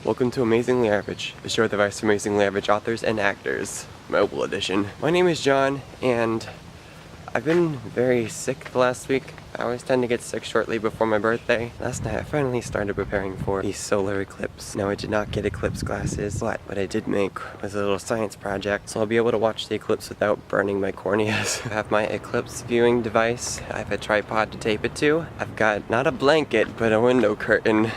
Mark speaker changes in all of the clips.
Speaker 1: Welcome to Amazingly Average, the show with advice for amazingly average authors and actors, mobile edition. My name is John, and I've been very sick the last week. I always tend to get sick shortly before my birthday. Last night I finally started preparing for the solar eclipse. Now I did not get eclipse glasses, but what I did make was a little science project, so I'll be able to watch the eclipse without burning my corneas. I have my eclipse viewing device. I have a tripod to tape it to. I've got not a blanket, but a window curtain,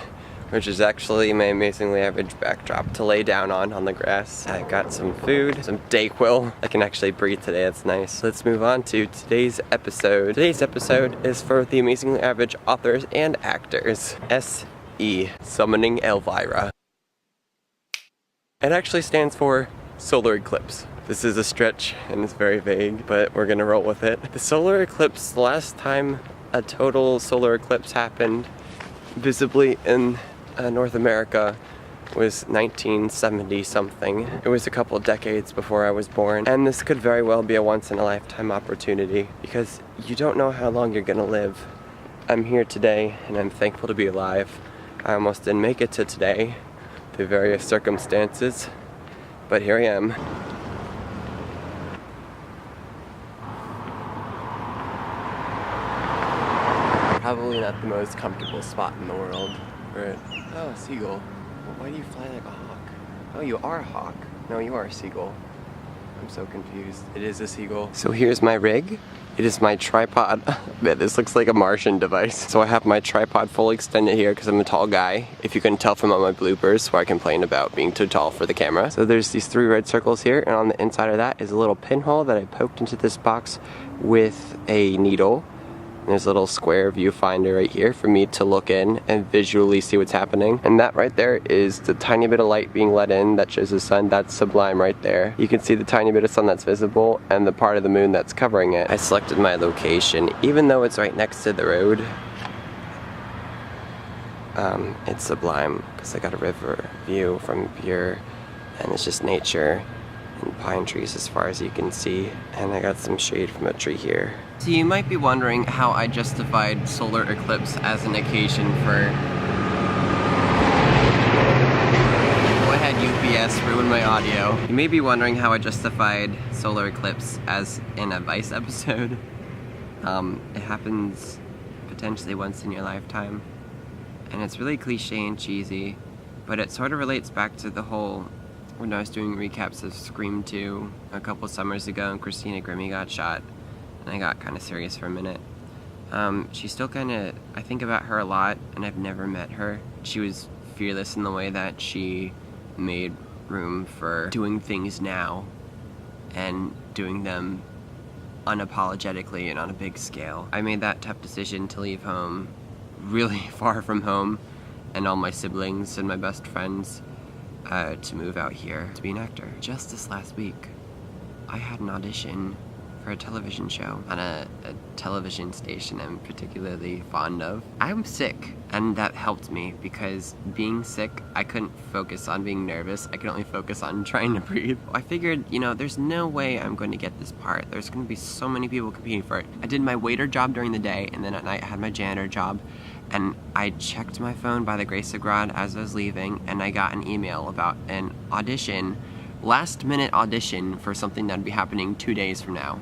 Speaker 1: which is actually my amazingly average backdrop to lay down on the grass. I've got some food, some Dayquil. I can actually breathe today, that's nice. Let's move on to today's episode. Today's episode is for the amazingly average authors and actors. SE, Summoning Elvira. It actually stands for solar eclipse. This is a stretch and it's very vague, but we're gonna roll with it. The solar eclipse, the last time a total solar eclipse happened visibly in North America was 1970 something. It was a couple decades before I was born, and this could very well be a once-in-a-lifetime opportunity because you don't know how long you're gonna live. I'm here today and I'm thankful to be alive. I almost didn't make it to today through various circumstances, but here I am. Probably not the most comfortable spot in the world for it. Oh, a seagull. Well, why do you fly like a hawk? Oh, you are a hawk. No, you are a seagull. I'm so confused. It is a seagull. So here's my rig. It is my tripod. Man, this looks like a Martian device. So I have my tripod fully extended here because I'm a tall guy. If you can tell from all my bloopers where I complain about being too tall for the camera. So there's these 3 red circles here, and on the inside of that is a little pinhole that I poked into this box with a needle. There's a little square viewfinder right here for me to look in and visually see what's happening. And that right there is the tiny bit of light being let in that shows the sun. That's sublime right there. You can see the tiny bit of sun that's visible and the part of the moon that's covering it. I selected my location, even though it's right next to the road. It's sublime because I got a river view from here, and it's just nature and pine trees as far as you can see, and I got some shade from a tree here. So you might be wondering how I justified solar eclipse as an occasion for... Go ahead, UPS, ruin my audio. You may be wondering how I justified solar eclipse as in a Vice episode. It happens potentially once in your lifetime, and it's really cliche and cheesy, but it sort of relates back to the whole when I was doing recaps of Scream 2 a couple summers ago and Christina Grimmie got shot, and I got kind of serious for a minute. She's still kind of, I think about her a lot, and I've never met her. She was fearless in the way that she made room for doing things now and doing them unapologetically and on a big scale. I made that tough decision to leave home, really far from home, and all my siblings and my best friends, to move out here to be an actor. Just this last week, I had an audition for a television show on a television station I'm particularly fond of. I'm sick, and that helped me because being sick, I couldn't focus on being nervous. I could only focus on trying to breathe. I figured, you know, there's no way I'm going to get this part. There's going to be so many people competing for it. I did my waiter job during the day, and then at night I had my janitor job. And I checked my phone by the grace of God as I was leaving, and I got an email about an audition, last-minute audition for something that would be happening 2 days from now.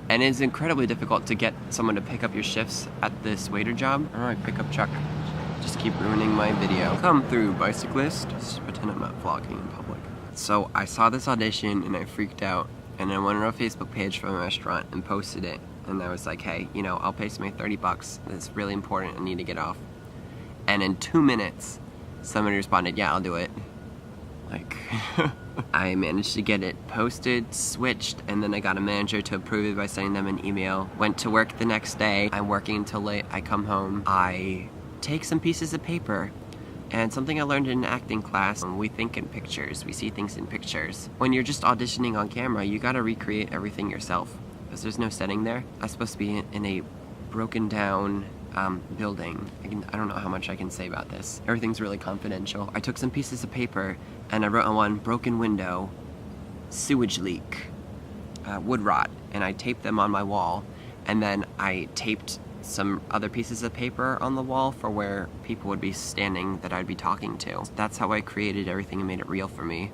Speaker 1: And it's incredibly difficult to get someone to pick up your shifts at this waiter job. All right, pickup truck. Just keep ruining my video. Come through, bicyclist. Just pretend I'm not vlogging in public. So I saw this audition and I freaked out, and I went on a Facebook page from a restaurant and posted it. And I was like, hey, you know, I'll pay somebody $30. It's really important. I need to get off. And in 2 minutes, somebody responded, yeah, I'll do it. Like, I managed to get it posted, switched, and then I got a manager to approve it by sending them an email. Went to work the next day. I'm working until late. I come home. I take some pieces of paper. And something I learned in acting class, we think in pictures. We see things in pictures. When you're just auditioning on camera, you gotta recreate everything yourself, because there's no setting there. I was supposed to be in a broken down building. I don't know how much I can say about this. Everything's really confidential. I took some pieces of paper and I wrote on one, broken window, sewage leak, wood rot, and I taped them on my wall, and then I taped some other pieces of paper on the wall for where people would be standing that I'd be talking to. That's how I created everything and made it real for me.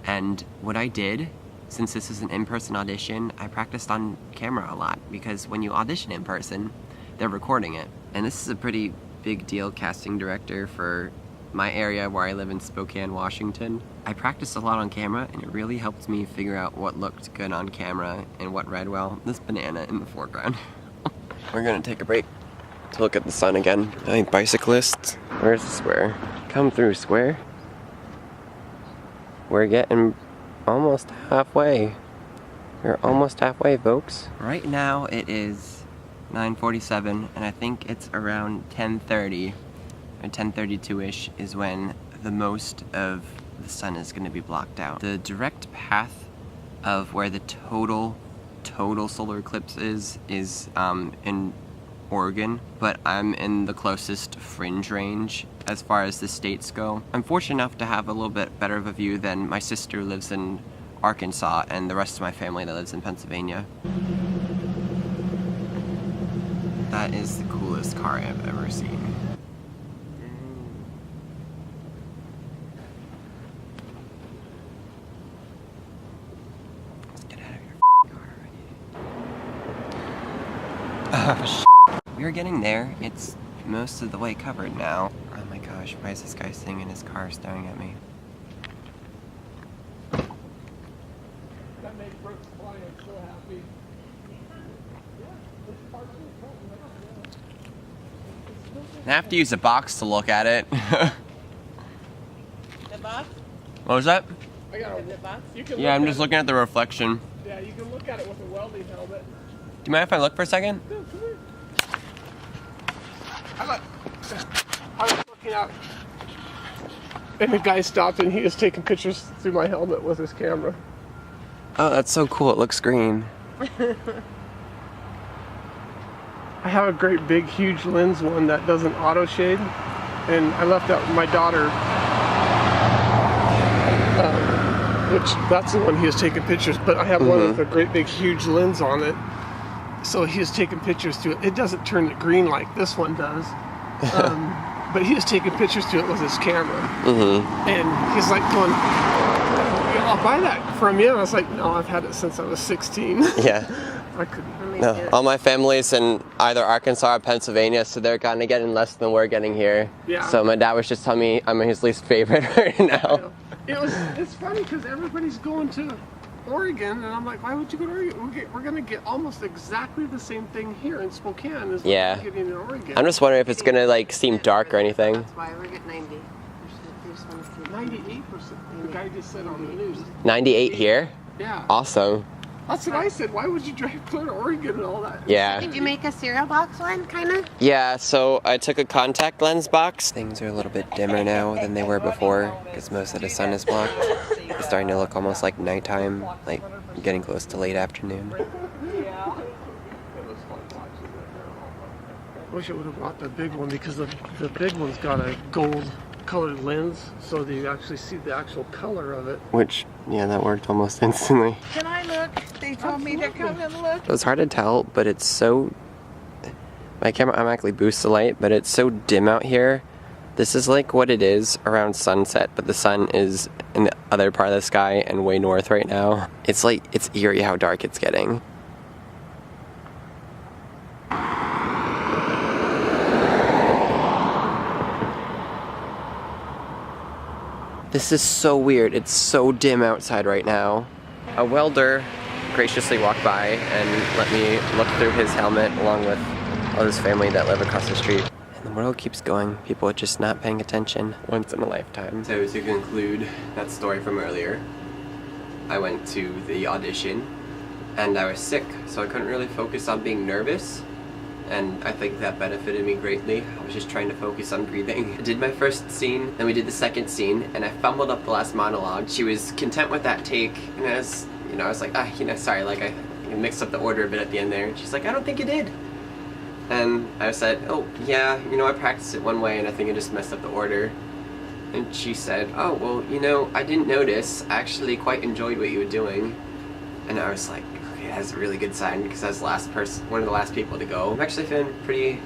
Speaker 1: And what I did, since this is an in-person audition, I practiced on camera a lot, because when you audition in person, they're recording it. And this is a pretty big deal casting director for my area where I live in Spokane, Washington. I practiced a lot on camera, and it really helped me figure out what looked good on camera and what read well. This banana in the foreground. We're gonna take a break to look at the sun again. Hey, bicyclists, where's the square? Come through, square. We're getting almost halfway. We're almost halfway, folks. Right now it is 9:47, and I think it's around 10:30 or 10:32-ish is when the most of the sun is going to be blocked out. The direct path of where the total solar eclipse is in Oregon, but I'm in the closest fringe range as far as the states go. I'm fortunate enough to have a little bit better of a view than my sister who lives in Arkansas and the rest of my family that lives in Pennsylvania. That is the coolest car I've ever seen. Let's get out of your car already. Oh, shit. We're getting there. It's most of the way covered now. Oh my gosh, why is this guy sitting in his car staring at me?
Speaker 2: That made Brooks Client so happy.
Speaker 1: I have to use a box to look at it.
Speaker 3: The box?
Speaker 1: What was that?
Speaker 2: I got
Speaker 3: The box?
Speaker 1: Yeah, I'm just looking at the reflection.
Speaker 2: Yeah, you can look at it with a welding helmet.
Speaker 1: Do you mind if I look for a second?
Speaker 2: I was looking out, and the guy stopped and he was taking pictures through my helmet with his camera.
Speaker 1: Oh, that's so cool. It looks green.
Speaker 2: I have a great big huge lens one that doesn't auto shade, and I left out my daughter, which that's the one he was taking pictures, but I have one with a great big huge lens on it, so he was taking pictures to it. It doesn't turn it green like this one does, but he was taking pictures to it with his camera, and he's like going, I'll buy that from you. And I was like, no, I've had it since I was 16.
Speaker 1: Yeah.
Speaker 2: I couldn't.
Speaker 1: No, all my family's in either Arkansas or Pennsylvania, so they're kind of getting less than we're getting here. Yeah. So my dad was just telling me I'm his least favorite right now.
Speaker 2: It's funny because everybody's going to Oregon, and I'm like, why would you go to Oregon? We're going to get almost exactly the same thing here in Spokane as what we're getting in Oregon.
Speaker 1: I'm just wondering if it's going to like seem dark or anything.
Speaker 3: That's why we're getting 90.
Speaker 2: 98%. The guy just said on the news.
Speaker 1: 98 here?
Speaker 2: Yeah.
Speaker 1: Awesome.
Speaker 2: That's what I said. Why would you drive clear to Oregon and all that?
Speaker 1: Yeah.
Speaker 3: Did you make a cereal box one, kind of?
Speaker 1: Yeah, so I took a contact lens box. Things are a little bit dimmer now than they were before because most of the sun is blocked. It's starting to look almost like nighttime, like getting close to late afternoon.
Speaker 2: I wish I would have bought the big one because the big one's got a gold colored lens, so that you actually see the actual color of it.
Speaker 1: Which, yeah, that worked almost instantly.
Speaker 3: Can I look? They told me to come and look.
Speaker 1: It was hard to tell, but it's so... My camera automatically boosts the light, but it's so dim out here. This is like what it is around sunset, but the sun is in the other part of the sky and way north right now. It's like, it's eerie how dark it's getting. This is so weird. It's so dim outside right now. A welder graciously walked by and let me look through his helmet along with all his family that live across the street. And the world keeps going. People are just not paying attention. Once in a lifetime. So to conclude that story from earlier, I went to the audition and I was sick, so I couldn't really focus on being nervous. And I think that benefited me greatly. I was just trying to focus on breathing. I did my first scene, then we did the second scene, and I fumbled up the last monologue. She was content with that take, and I was like, sorry, like I mixed up the order a bit at the end there. And she's like, I don't think you did. And I said, oh yeah, I practiced it one way, and I think I just messed up the order. And she said, oh, well, I didn't notice. I actually quite enjoyed what you were doing. And I was like, okay, that's a really good sign because I was one of the last people to go. I'm actually feeling pretty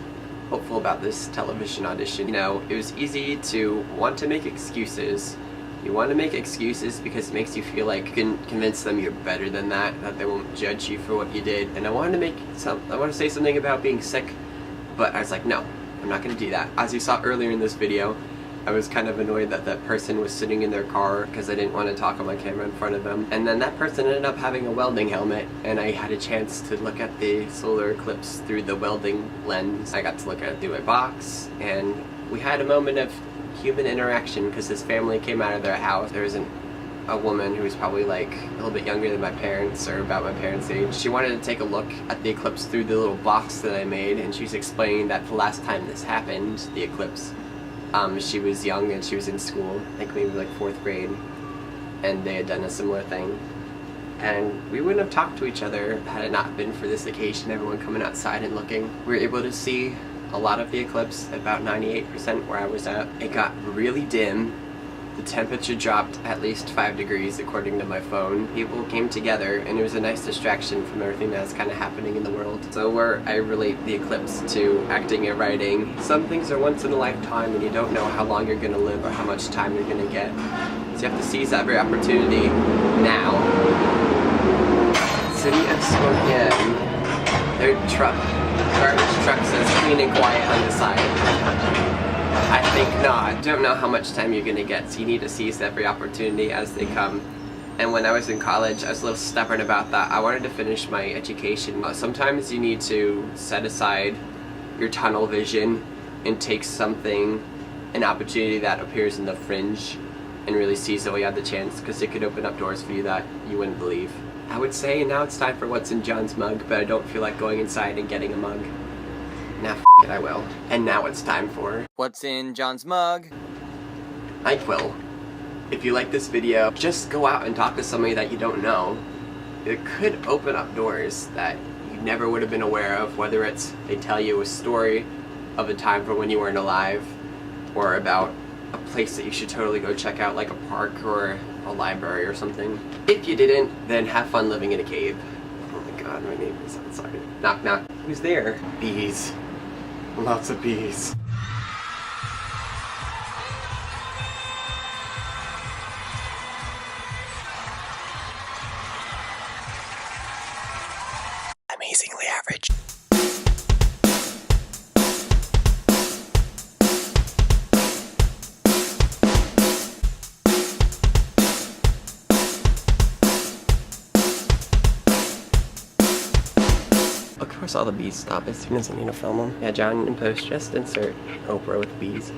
Speaker 1: hopeful about this television audition. You know, it was easy to want to make excuses. You want to make excuses because it makes you feel like you can convince them you're better than that they won't judge you for what you did. And I wanted to say something about being sick, but I was like, no, I'm not going to do that. As you saw earlier in this video, I was kind of annoyed that that person was sitting in their car because I didn't want to talk on my camera in front of them. And then that person ended up having a welding helmet, and I had a chance to look at the solar eclipse through the welding lens. I got to look at it through my box, and we had a moment of human interaction because his family came out of their house. There was a woman who was probably like a little bit younger than my parents, or about my parents' age. She wanted to take a look at the eclipse through the little box that I made, and she was explaining that the last time this happened, the eclipse, she was young and she was in school, I think maybe like 4th grade, and they had done a similar thing. And we wouldn't have talked to each other had it not been for this occasion, everyone coming outside and looking. We were able to see a lot of the eclipse, about 98% where I was at. It got really dim. The temperature dropped at least 5 degrees according to my phone. People came together and it was a nice distraction from everything that was kind of happening in the world. So where I relate the eclipse to acting and writing, some things are once in a lifetime and you don't know how long you're going to live or how much time you're going to get. So you have to seize every opportunity now. City of Spokane, their garbage truck says clean and quiet on the side. I think not. Don't know how much time you're gonna get, so you need to seize every opportunity as they come. And when I was in college, I was a little stubborn about that. I wanted to finish my education. Sometimes you need to set aside your tunnel vision and take an opportunity that appears in the fringe, and really seize it while you have the chance, because it could open up doors for you that you wouldn't believe. I would say now it's time for what's in John's mug, but I don't feel like going inside and getting a mug. Nah, f it, I will. And now it's time for what's in John's mug. NyQuil. If you like this video, just go out and talk to somebody that you don't know. It could open up doors that you never would have been aware of, whether it's they tell you a story of a time from when you weren't alive, or about a place that you should totally go check out, like a park or a library or something. If you didn't, then have fun living in a cave. Oh my god, my neighbor's outside. Knock knock. Who's there? Bees. Lots of bees. Amazingly average. Of course all the bees stop as soon as I need to film them. Yeah, John, in post, just insert Oprah with bees.